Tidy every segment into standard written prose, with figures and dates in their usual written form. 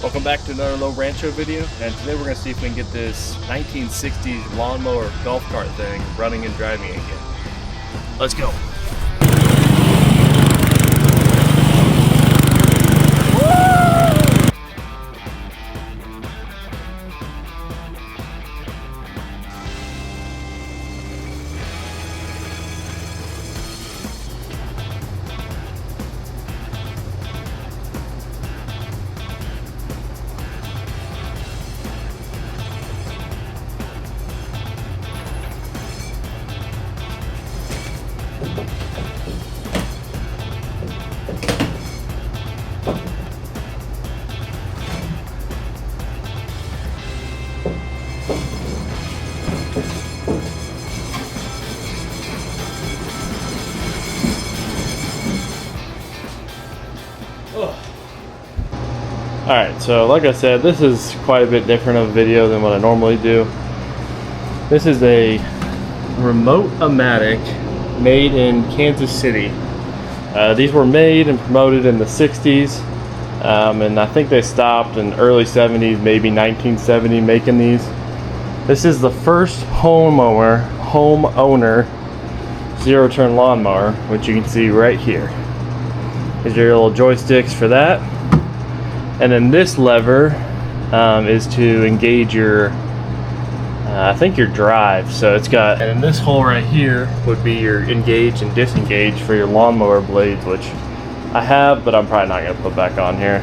Welcome back to another Low Rancho video, and today we're going to see if we can get this 1960s lawnmower golf cart thing running and driving again. Let's go. Alright, so like I said, this is quite a bit different of a video than what I normally do. This is a Remote-A-Matic made in Kansas City. These were made and promoted in the 60s, and I think they stopped in early 70s, maybe 1970, making these. This is the first homeowner zero-turn lawnmower, which you can see right here. These are your little joysticks for that. And then this lever is to engage your, I think your drive. So it's got, and then this hole right here would be your engage and disengage for your lawnmower blades, which I have, but I'm probably not gonna put back on here.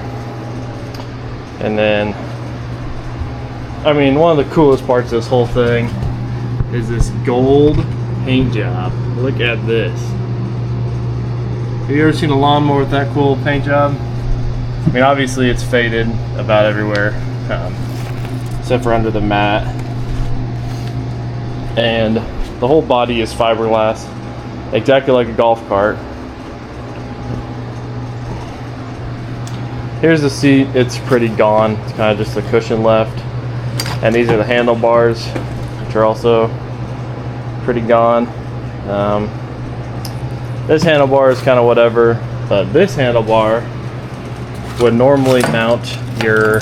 And then, I mean, one of the coolest parts of this whole thing is this gold paint job. Look at this. Have you ever seen a lawnmower with that cool paint job? I mean, obviously it's faded about everywhere, except for under the mat. And the whole body is fiberglass, exactly like a golf cart. Here's the seat. It's pretty gone. It's kind of just the cushion left. And these are the handlebars, which are also pretty gone. This handlebar is kind of whatever, but this handlebar would normally mount your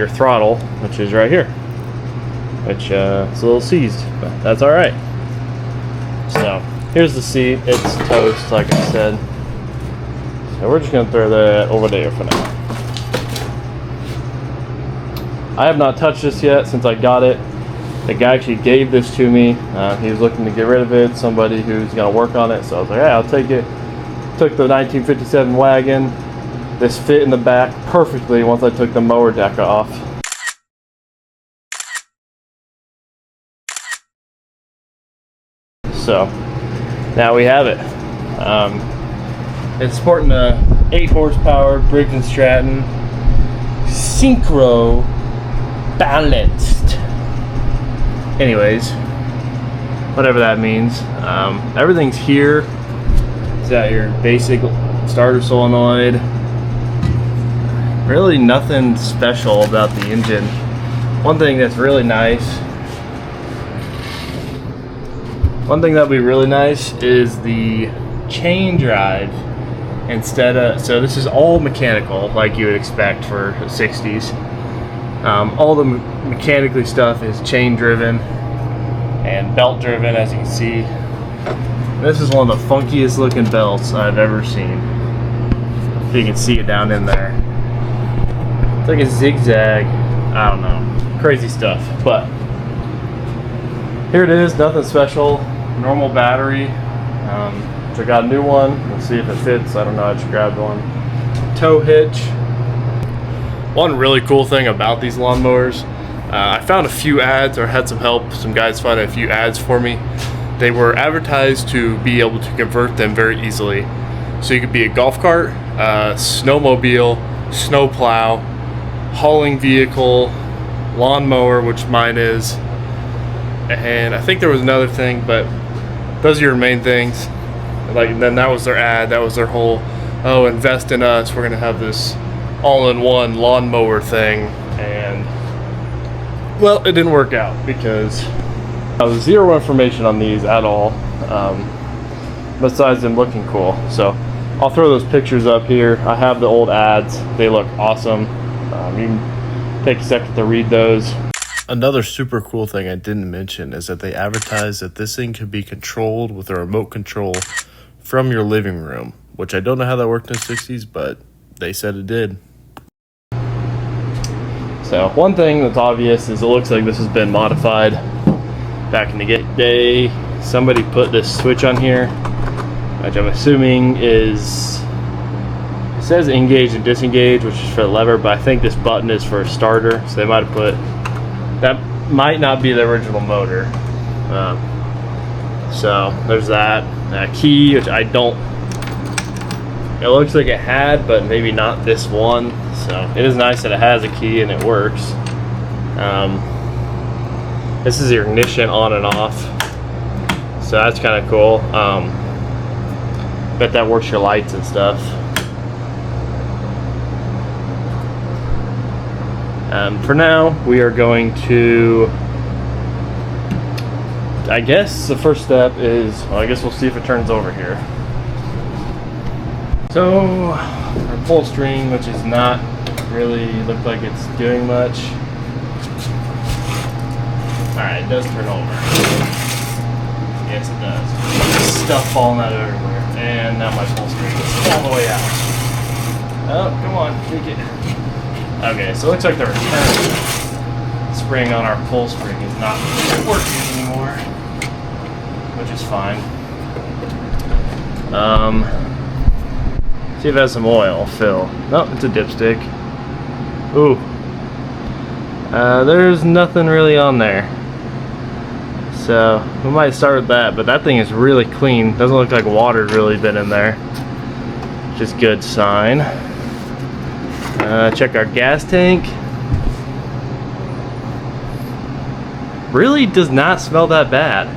throttle, which is right here, which it's a little seized, but that's all right. So here's the seat. It's toast, like I said, so we're just gonna throw that over there for now. I have not touched this yet since I got it. The guy actually gave this to me. He was looking to get rid of it, somebody who's gonna work on it, so I was like, yeah, I'll take it. Took the 1957 wagon. This fit in the back perfectly once I took the mower deck off. So now we have it. It's sporting a 8 horsepower Briggs & Stratton synchro balanced. Anyways, whatever that means. Everything's here. It's got your basic starter solenoid. Really nothing special about the engine. One thing that's really nice, one thing that would be really nice is the chain drive instead of, so this is all mechanical like you would expect for the 60s. All the mechanically stuff is chain driven and belt driven, as you can see. This is one of the funkiest looking belts I've ever seen. If you can see it down in there. It's like a zigzag. I don't know. Crazy stuff. But here it is. Nothing special. Normal battery. Which I got a new one. We'll see if it fits. I don't know. I just grabbed one. Tow hitch. One really cool thing about these lawnmowers, I found a few ads, or had some help. Some guys found a few ads for me. They were advertised to be able to convert them very easily. So you could be a golf cart, snowmobile, snowplow, hauling vehicle, lawnmower, which mine is, and I think there was another thing, but those are your main things. Like, then that was their ad. That was their whole, oh, invest in us. We're gonna have this all-in-one lawnmower thing, and well, it didn't work out because I was zero information on these at all, besides them looking cool. So I'll throw those pictures up here. I have the old ads. They look awesome. You can take a second to read those. Another super cool thing I didn't mention is that they advertise that this thing could be controlled with a remote control from your living room, which I don't know how that worked in the 60s, but they said it did. So one thing that's obvious is it looks like this has been modified. Back in the day, somebody put this switch on here, which I'm assuming is, it says engage and disengage, which is for the lever, but I think this button is for a starter, so they might have put, that might not be the original motor. So there's that. Key, which I don't, it looks like it had, but maybe not this one. So it is nice that it has a key and it works. This is your ignition on and off, so that's kind of cool. Bet that works your lights and stuff. For now, we are going to, I guess the first step is, well, I guess we'll see if it turns over here. So our pull string, which is not really look like it's doing much. Alright, it does turn over. Yes, it does. Stuff falling out everywhere. And now my pull string is all the way out. Oh, come on, take it. Okay, so it looks like the return spring on our pull spring is not working anymore, which is fine. See if it has some oil, fill. No, it's a dipstick. Ooh. There's nothing really on there. So we might start with that, but that thing is really clean. Doesn't look like water's really been in there. Which is a good sign. Check our gas tank. Really does not smell that bad.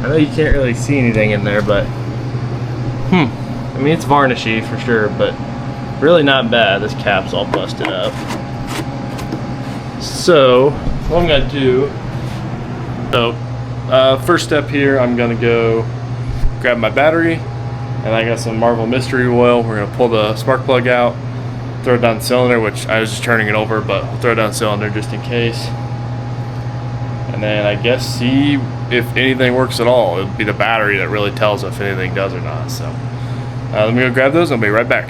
I know you can't really see anything in there, but I mean, it's varnishy for sure, but really not bad. This cap's all busted up. So what I'm gonna do, first step here, I'm gonna go grab my battery, and I got some Marvel Mystery Oil. We're gonna pull the spark plug out, throw it down the cylinder, which I was just turning it over, but we'll throw it down the cylinder just in case. And then I guess see if anything works at all. It'll be the battery that really tells if anything does or not. So let me go grab those. I'll be right back.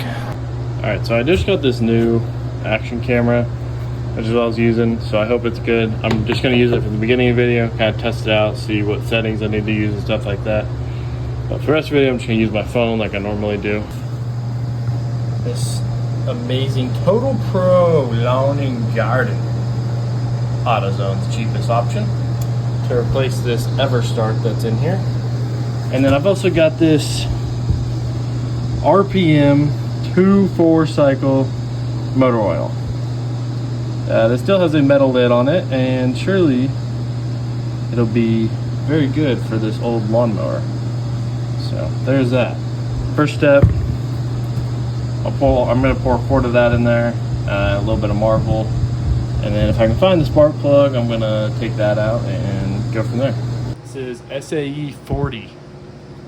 All right, so I just got this new action camera, which is what I was using, so I hope it's good. I'm just gonna use it for the beginning of the video, kind of test it out, see what settings I need to use and stuff like that. But for the rest of the video, I'm just gonna use my phone like I normally do. This amazing Total Pro Lawn and Garden. AutoZone's cheapest option to replace this EverStart that's in here. And then I've also got this RPM 2-4 cycle motor oil. This still has a metal lid on it, and surely it'll be very good for this old lawnmower. So there's that. First step, I'm going to pour a quart of that in there, a little bit of Marvel, and then if I can find the spark plug, I'm going to take that out and go from there. This is SAE 40,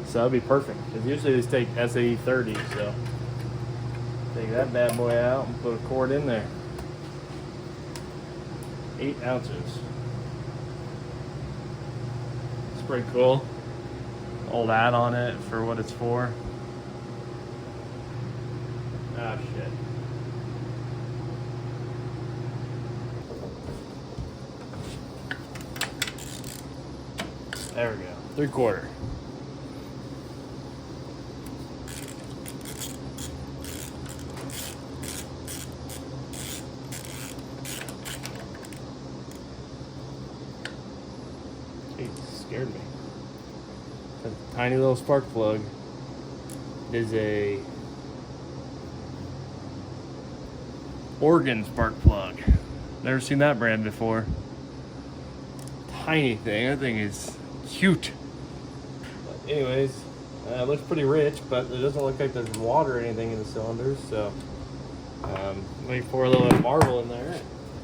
so that'll be perfect, because usually these take SAE 30, so take that bad boy out and put a quart in there. 8 ounces. It's pretty cool. All that on it for what it's for. Ah, shit. There we go. 3/4. It scared me. A tiny little spark plug. It is a organ spark plug. Never seen that brand before. Tiny thing. That thing is cute. But anyways, it looks pretty rich, but it doesn't look like there's water or anything in the cylinders. So let me pour a little bit of Marvel in there.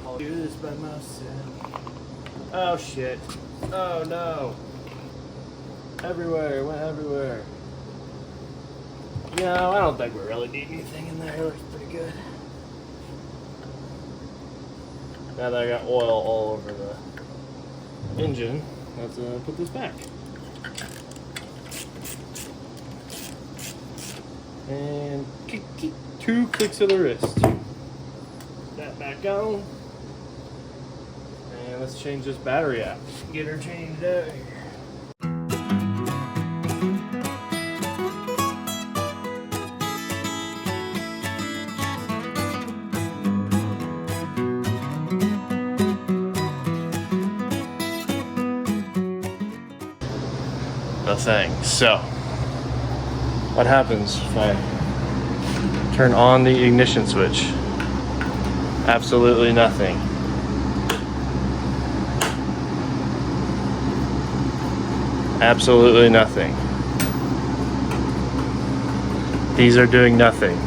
I'll do this by myself. Oh shit. Oh no. Everywhere. It went everywhere. No, I don't think we really need anything in there. It looks pretty good. Now that I got oil all over the engine, let's put this back. And 2 clicks of the wrist. That back on. And let's change this battery out. Get her changed out here. The thing. So, what happens if I turn on the ignition switch? Absolutely nothing. Absolutely nothing. These are doing nothing.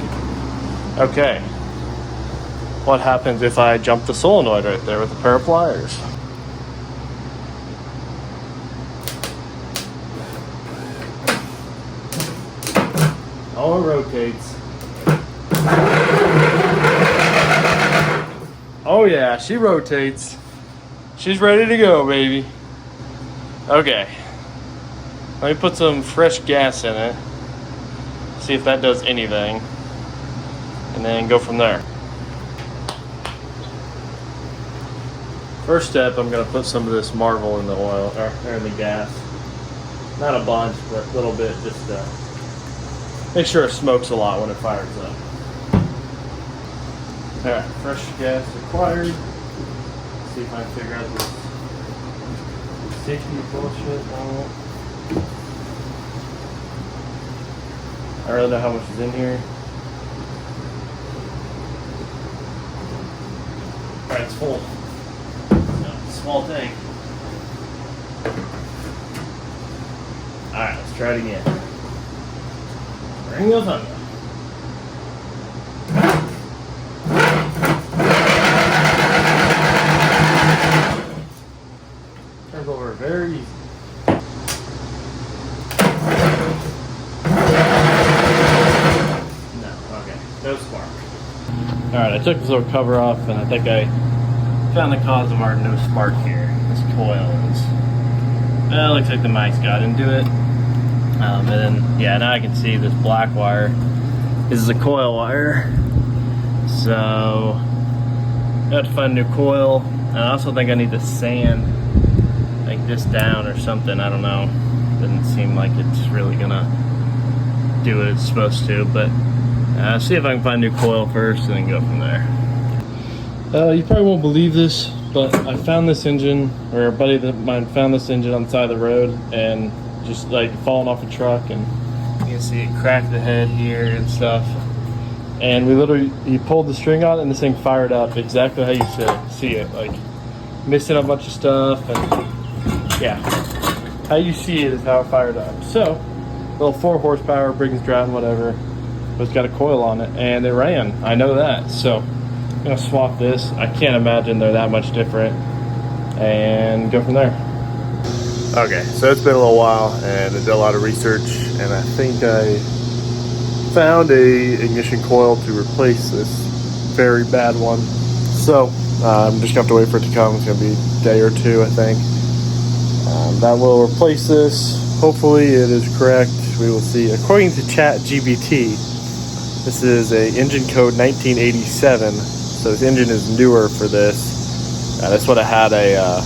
Okay. What happens if I jump the solenoid right there with a pair of pliers? Oh, it rotates. Oh yeah, she rotates. She's ready to go, baby. Okay. Let me put some fresh gas in it. See if that does anything. And then go from there. First step, I'm gonna put some of this Marvel in the oil, or in the gas. Not a bunch, but a little bit, just make sure it smokes a lot when it fires up. Alright, fresh gas required. Let's see if I can figure out this safety bullshit on it. I don't really know how much is in here. Alright, it's full. So, small tank. Alright, let's try it again. Bring the thunder. Turns over very easy. No, okay, no spark. Alright, I took this little cover off and I think I found the cause of our no spark here. This coil is, well, it looks like the mice got into it. And then, yeah, now I can see this black wire. This is a coil wire. So, I have to find a new coil. And I also think I need to sand like this down or something. I don't know. Doesn't seem like it's really gonna do what it's supposed to. But see if I can find a new coil first and then go from there. You probably won't believe this, but I found this engine, or a buddy of mine found this engine on the side of the road, and just like falling off a truck, and you can see it cracked the head here and stuff. And we literally, he pulled the string on it and this thing fired up exactly how you see it, like missing a bunch of stuff, and yeah, how you see it is how it fired up. So, little 4 horsepower, Briggs Stratton, whatever, but it's got a coil on it, and it ran. I know that. So, I'm gonna swap this. I can't imagine they're that much different, and go from there. Okay, so it's been a little while and I did a lot of research, and I think I found a ignition coil to replace this very bad one. So I'm just gonna have to wait for it to come. It's gonna be a day or 2, I think. That will replace this. Hopefully it is correct. We will see. According to ChatGPT, this is a engine code 1987. So this engine is newer for this. That's what I had a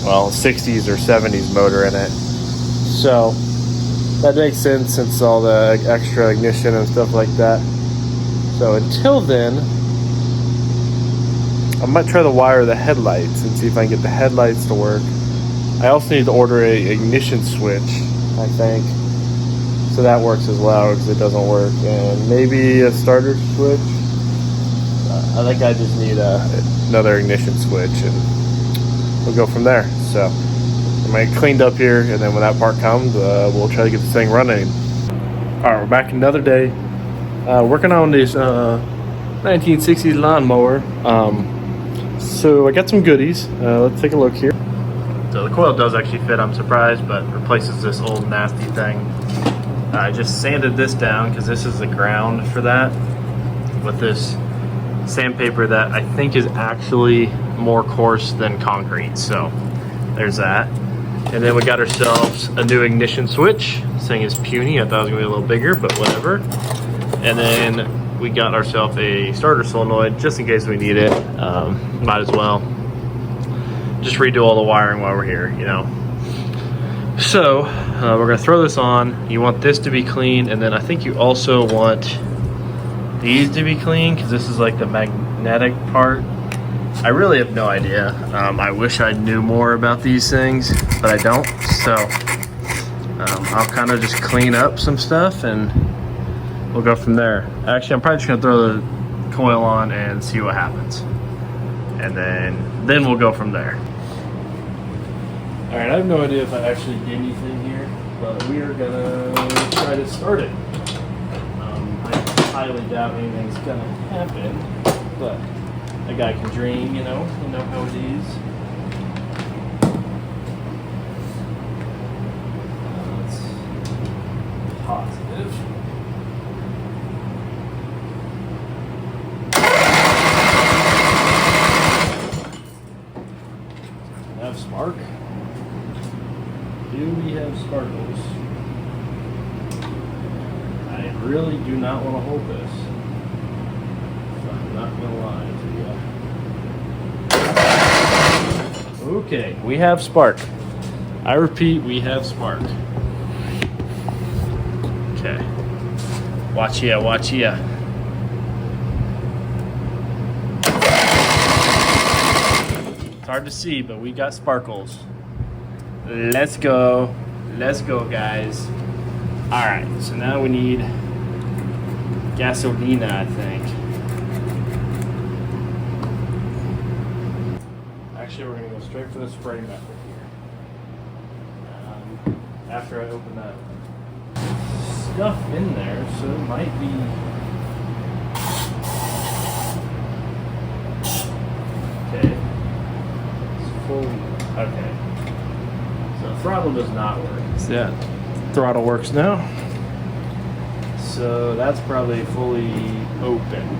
well, 60s or 70s motor in it. So that makes sense since all the extra ignition and stuff like that. So until then, I might try to wire the headlights and see if I can get the headlights to work. I also need to order a ignition switch, I think, so that works as well, because it doesn't work. And maybe a starter switch. I think I just need another ignition switch, and we'll go from there. So I'm gonna get cleaned up here, and then when that part comes, we'll try to get this thing running. All right, we're back another day, working on this 1960s lawnmower. So I got some goodies. Let's take a look here. So the coil does actually fit, I'm surprised, but replaces this old nasty thing. I just sanded this down because this is the ground for that with this sandpaper that I think is actually more coarse than concrete. So there's that. And then we got ourselves a new ignition switch. This thing is puny. I thought it was gonna be a little bigger, but whatever. And then we got ourselves a starter solenoid just in case we need it. Might as well just redo all the wiring while we're here, you know. So we're gonna throw this on. You want this to be clean, and then I think you also want these to be clean because this is like the magnetic part. I really have no idea. I wish I knew more about these things, but I don't. So I'll kind of just clean up some stuff and we'll go from there. Actually, I'm probably just gonna throw the coil on and see what happens, and then we'll go from there. All right, I have no idea if I actually did anything here, but we are gonna try to start it. I highly doubt anything's gonna happen, but a guy can dream, you know how it is. That's positive. Have spark. Do we have sparkles? I really do not want to hold this. So I'm not gonna lie to you. Okay, we have spark. I repeat, we have spark. Okay. Watch ya, watch ya. It's hard to see, but we got sparkles. Let's go. Let's go, guys. All right, so now we need gasolina, I think. Actually, we're gonna go straight for the spray method here. After I open that stuff in there, so it might be. Okay. It's fully. Okay. So throttle does not work. Yeah, throttle works now. So that's probably fully open.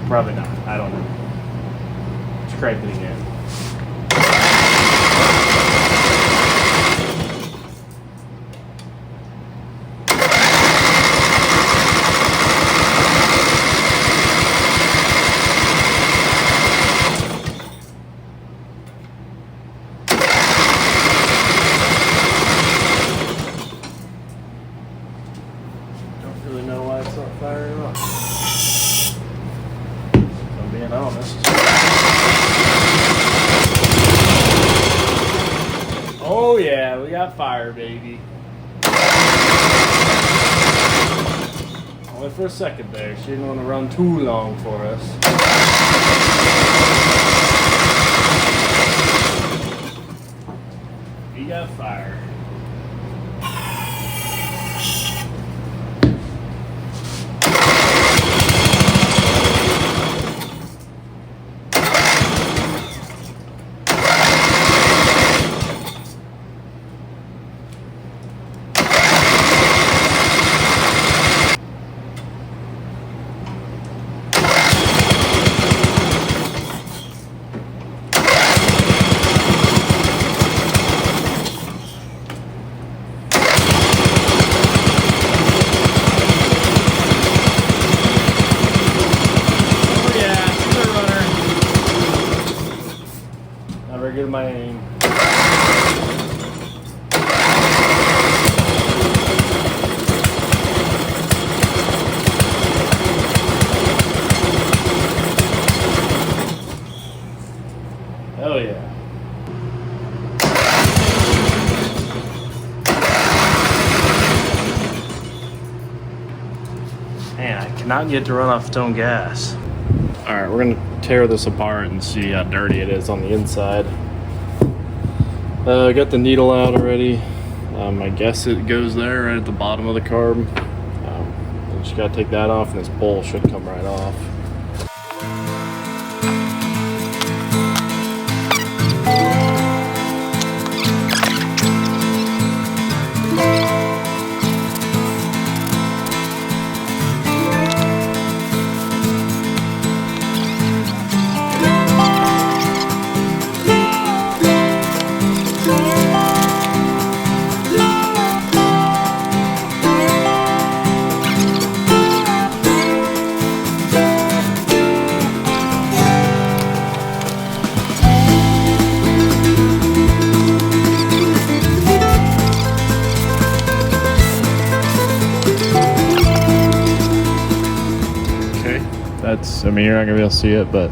Probably not. I don't know. Let's crank it again. Oh yeah, we got fire, baby. Only for a second there. She didn't want to run too long for us. We got fire. Get my aim. Hell yeah. Man, I cannot get to run off its own gas. Alright, we're gonna tear this apart and see how dirty it is on the inside. I got the needle out already. I guess it goes there right at the bottom of the carb. Just gotta take that off and this bowl should come right off. that's, I mean, you're not gonna be able to see it, but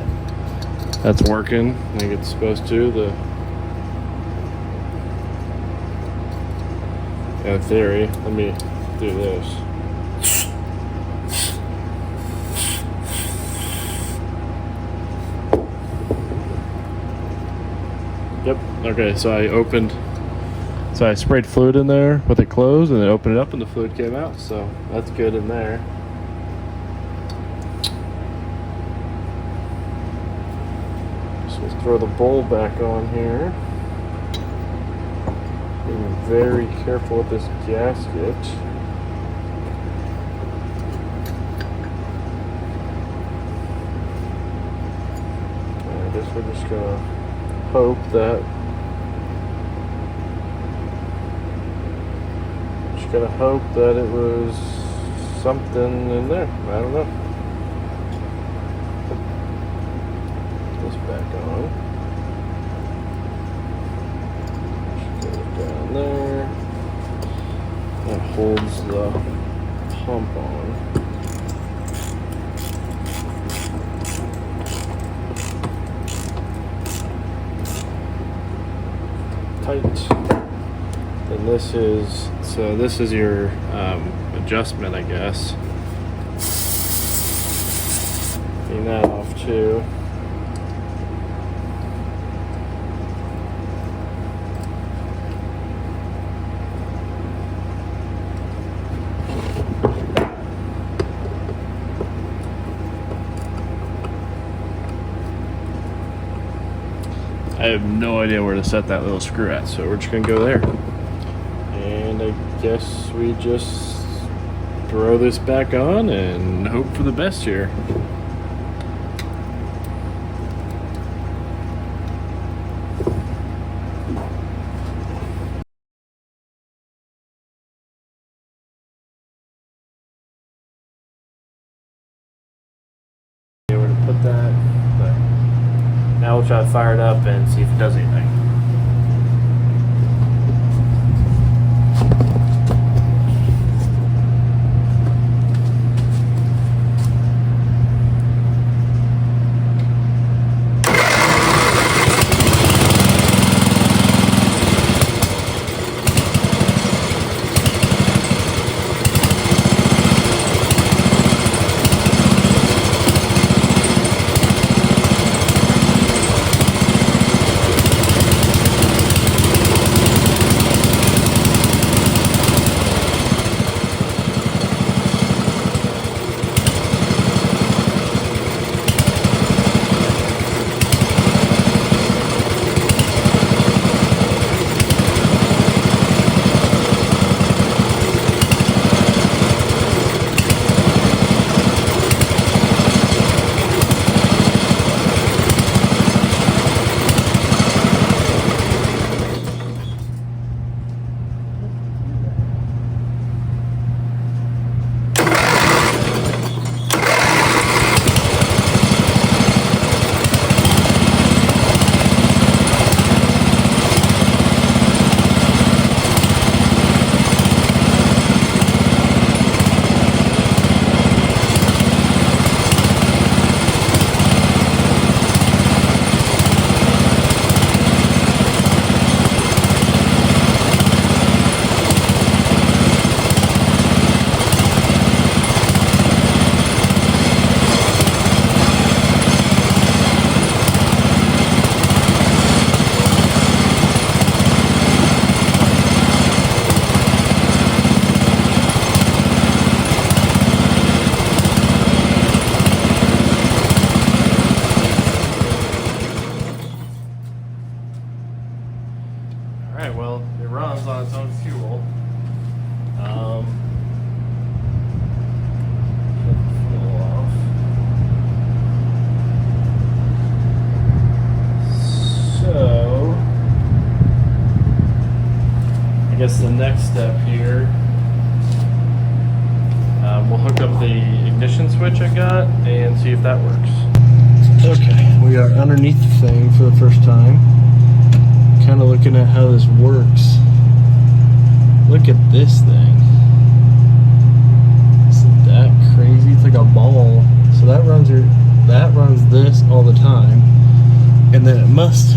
that's working like it's supposed to. In theory, let me do this. Yep. Okay, so I sprayed fluid in there with it closed and then opened it up and the fluid came out, so that's good in there. So let's throw the bowl back on here. Being very careful with this gasket. I guess we're just gonna hope that it was something in there. I don't know. Put this back on. Just get it down there. That holds the pump on. Tight. And this is your adjustment, I guess. Clean that off too. I have no idea where to set that little screw at, so we're just gonna go there. And I guess we just throw this back on and hope for the best here. Where to put that, but now we'll try to fire it up and see if it does anything. Alright, well, it runs on its own fuel. Get the fuel off. So, I guess the next step here, we'll hook up the ignition switch I got and see if that works. Okay, we are underneath the thing for the first time. Kind of looking at how this works. Look at this thing. Isn't that crazy? It's like a ball. So that runs this all the time, and then it must,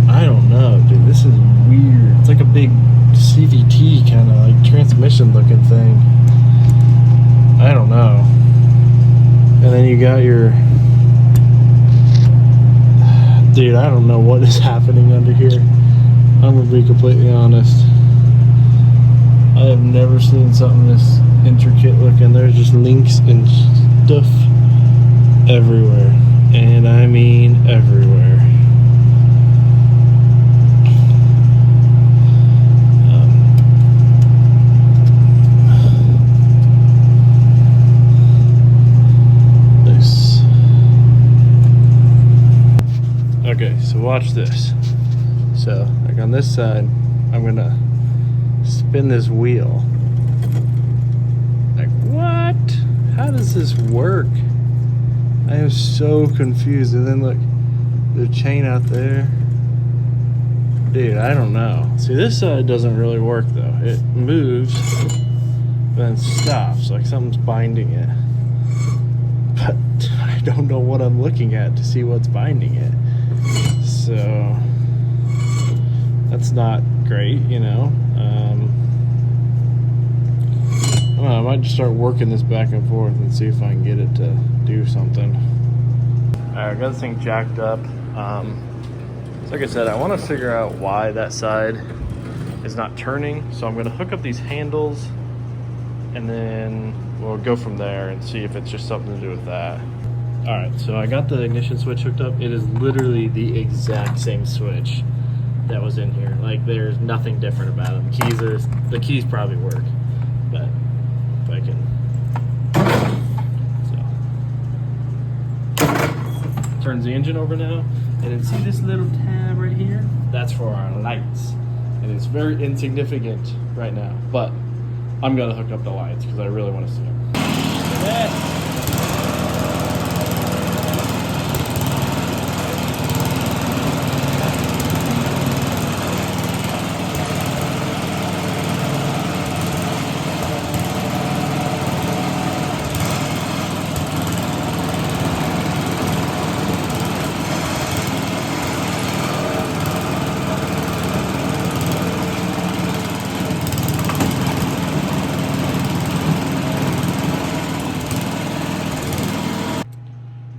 I don't know, dude, this is weird. It's like a big CVT kind of like transmission looking thing. I don't know. And then you got your, dude, I don't know what is happening under here. I'm gonna be completely honest. I have never seen something this intricate looking. There's just links and stuff everywhere, and I mean everywhere. This. Okay, so watch this. So, like on this side, I'm gonna spin this wheel. Like, what? How does this work? I am so confused. And then look, the chain out there. Dude, I don't know. See, this side doesn't really work though. It moves, then stops, like something's binding it. But I don't know what I'm looking at to see what's binding it. So that's not great, you know. I don't know, I might just start working this back and forth and see if I can get it to do something. Alright, I got this thing jacked up. So like I said, I want to figure out why that side is not turning. So I'm going to hook up these handles, and then we'll go from there and see if it's just something to do with that. Alright, so I got the ignition switch hooked up. It is literally the exact same switch that was in here. Like, there's nothing different about them. The keys probably work, but if I can, so turns the engine over now, and then see this little tab right here? That's for our lights, and it's very insignificant right now, but I'm gonna hook up the lights because I really want to see them. Yeah.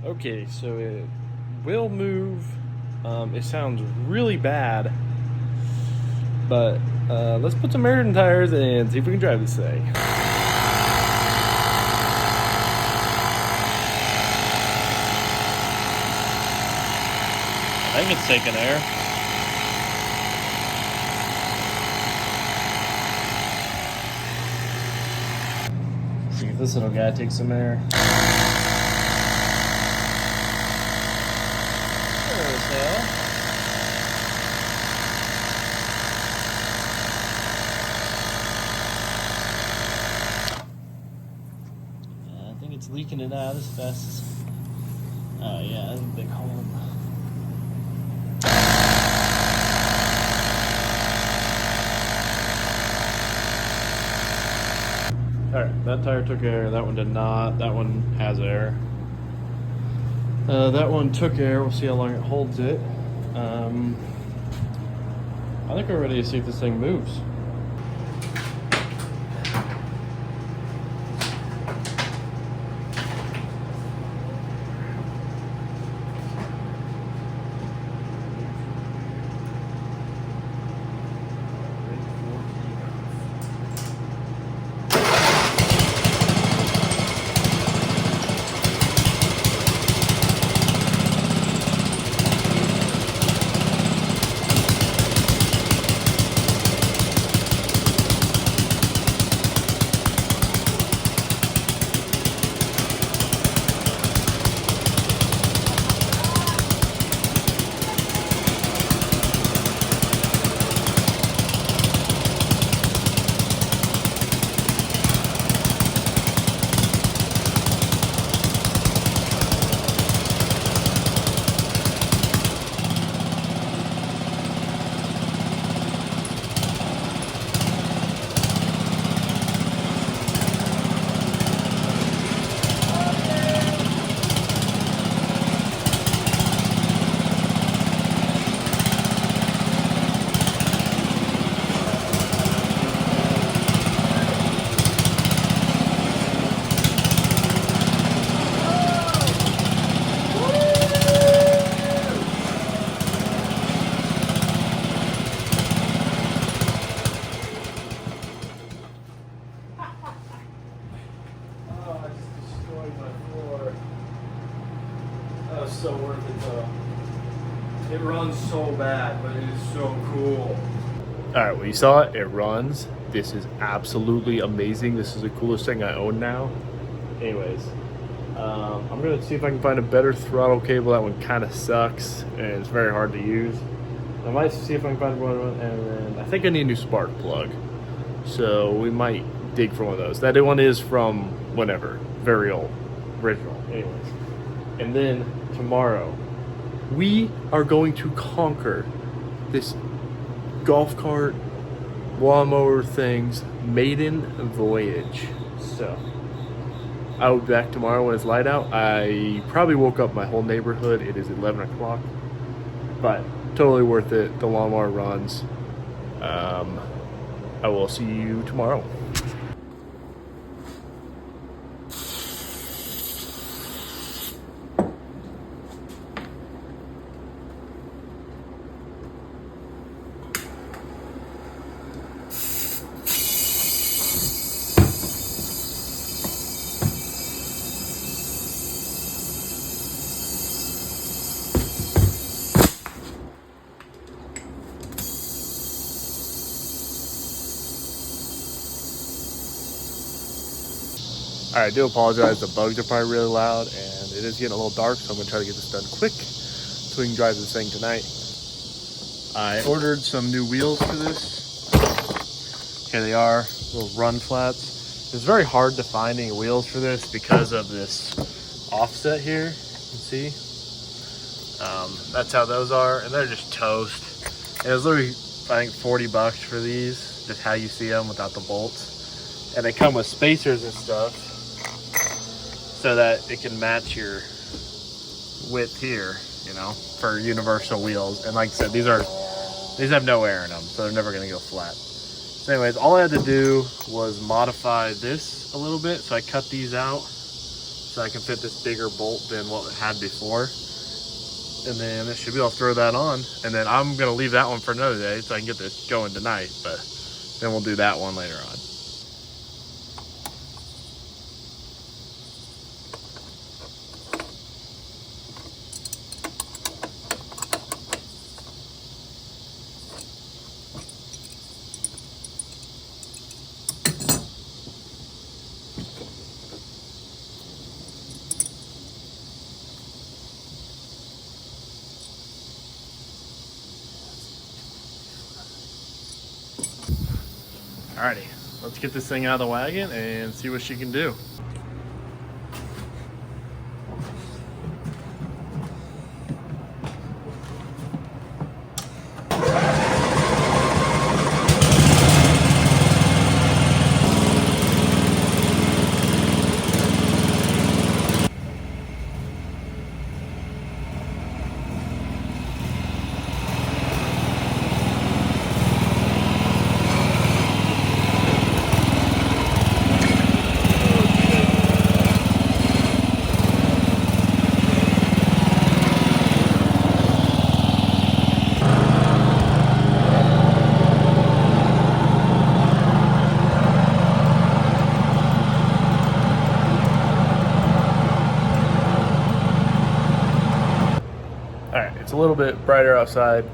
Okay, so it will move. It sounds really bad, but let's put some air in the tires and see if we can drive this thing. I think it's taking air. Let's see if this little guy takes some air. I think it's leaking it out as fast as. Oh yeah, that's a big hole. Alright, that tire took air, that one did not, that one has air. That one took air, we'll see how long it holds it. I think we're ready to see if this thing moves. so worth it though. It runs so bad, but it is so cool. Alright, well you saw it, it runs. This is absolutely amazing. This is the coolest thing I own now. Anyways, I'm gonna see if I can find a better throttle cable. That one kind of sucks and it's very hard to use. I might see if I can find one, and then I think I need a new spark plug. So we might dig for one of those. That one is from whenever, very old, original. Anyways, and then tomorrow we are going to conquer this golf cart lawnmower thing's maiden voyage. So I will be back tomorrow when it's light out. I probably woke up my whole neighborhood. It is 11 o'clock, but totally worth it. The lawnmower runs. I will see you tomorrow. Alright, I do apologize, the bugs are probably really loud and it is getting a little dark, so I'm going to try to get this done quick so we can drive this thing tonight. I ordered some new wheels for this. Here they are, little run flats. It's very hard to find any wheels for this because of this offset here, you can see. That's how those are, and they're just toast. And it was literally, I think, 40 bucks for these, just how you see them without the bolts. And they come with spacers and stuff, so that it can match your width here, you know, for universal wheels. And like I said, these have no air in them, so they're never gonna go flat. So anyways, all I had to do was modify this a little bit. So I cut these out so I can fit this bigger bolt than what it had before. And then I should be able to throw that on. And then I'm gonna leave that one for another day so I can get this going tonight, but then we'll do that one later on. Alrighty, let's get this thing out of the wagon and see what she can do. It's a little bit brighter outside,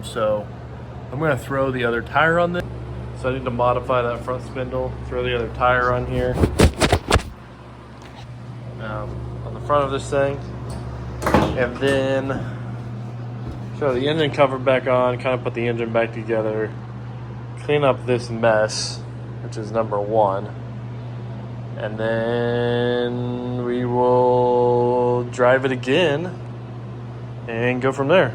so I'm going to throw the other tire on this. So I need to modify that front spindle, throw the other tire on here, on the front of this thing, and then throw the engine cover back on, kind of put the engine back together, clean up this mess, which is number one, and then we will drive it again and go from there.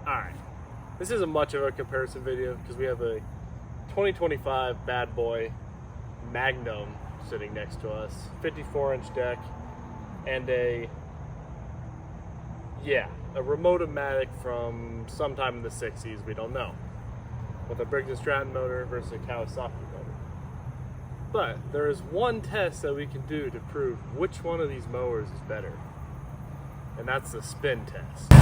Alright, this isn't much of a comparison video because we have a 2025 bad boy Magnum sitting next to us, 54-inch deck, and a, yeah, a Remote-A-Matic from sometime in the 60s, we don't know, with a Briggs & Stratton motor versus a Kawasaki motor. But there is one test that we can do to prove which one of these mowers is better, and that's the spin test.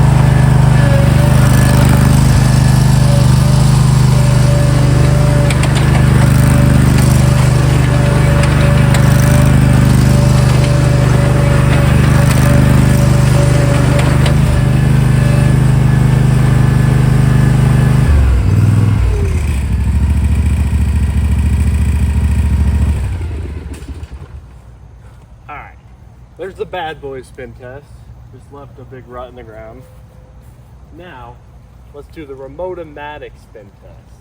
There's the bad boy spin test. Just left a big rut in the ground. Now, let's do the Remote-A-Matic spin test.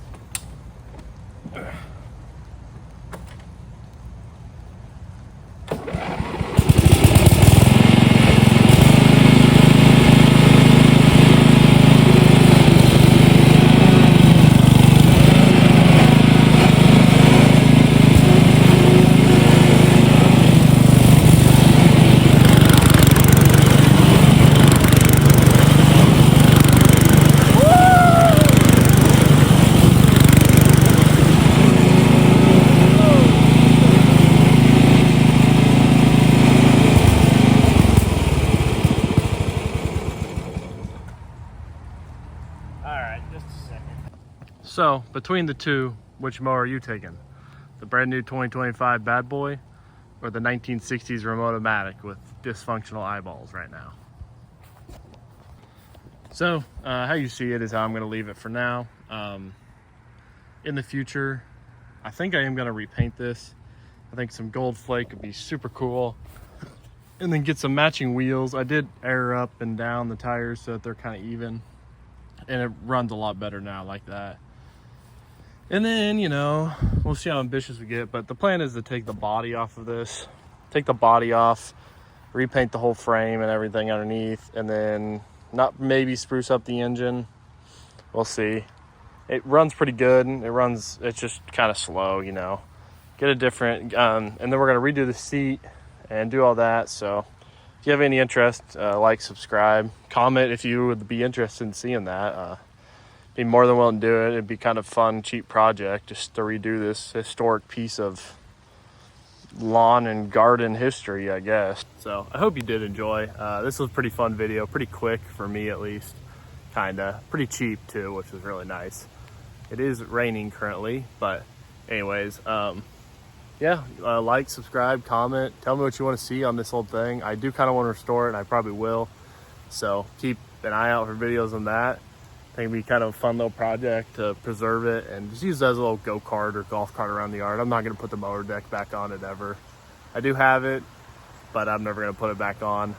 So, between the two, which mower are you taking? The brand new 2025 Bad Boy or the 1960s Remote-A-Matic with dysfunctional eyeballs right now? So, how you see it is how I'm going to leave it for now. In the future, I think I am going to repaint this. I think some gold flake would be super cool. And then get some matching wheels. I did air up and down the tires so that they're kind of even. And it runs a lot better now like that. And then, you know, we'll see how ambitious we get, but the plan is to take the body off of this, take the body off, repaint the whole frame and everything underneath, and then not maybe spruce up the engine. We'll see. It runs pretty good. It's just kind of slow, you know. Get a different, and then we're going to redo the seat and do all that. So if you have any interest, like, subscribe, comment if you would be interested in seeing that. Be more than willing to do it. It'd be kind of fun, cheap project just to redo this historic piece of lawn and garden history, I guess. So I hope you did enjoy. This was a pretty fun video, pretty quick for me at least, kinda. Pretty cheap too, which was really nice. It is raining currently, but anyways, yeah, like, subscribe, comment, tell me what you want to see on this whole thing. I do kind of want to restore it, and I probably will. So keep an eye out for videos on that. I think it'd be kind of a fun little project to preserve it and just use it as a little go-kart or golf cart around the yard. I'm not going to put the mower deck back on it ever. I do have it, but I'm never going to put it back on.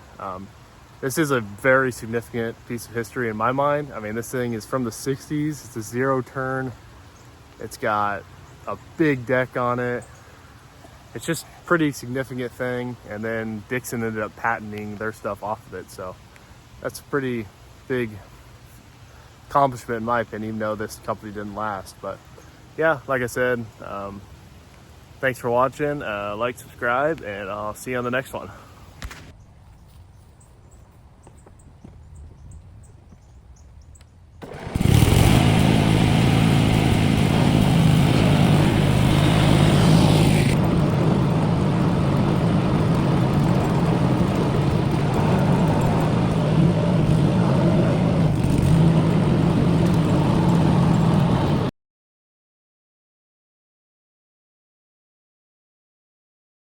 This is a very significant piece of history in my mind. I mean, this thing is from the 60s. It's a zero turn. It's got a big deck on it. It's just a pretty significant thing. And then Dixon ended up patenting their stuff off of it. So that's a pretty big accomplishment in my opinion, even though this company didn't last. But yeah, like I said, thanks for watching. Like, subscribe, and I'll see you on the next one.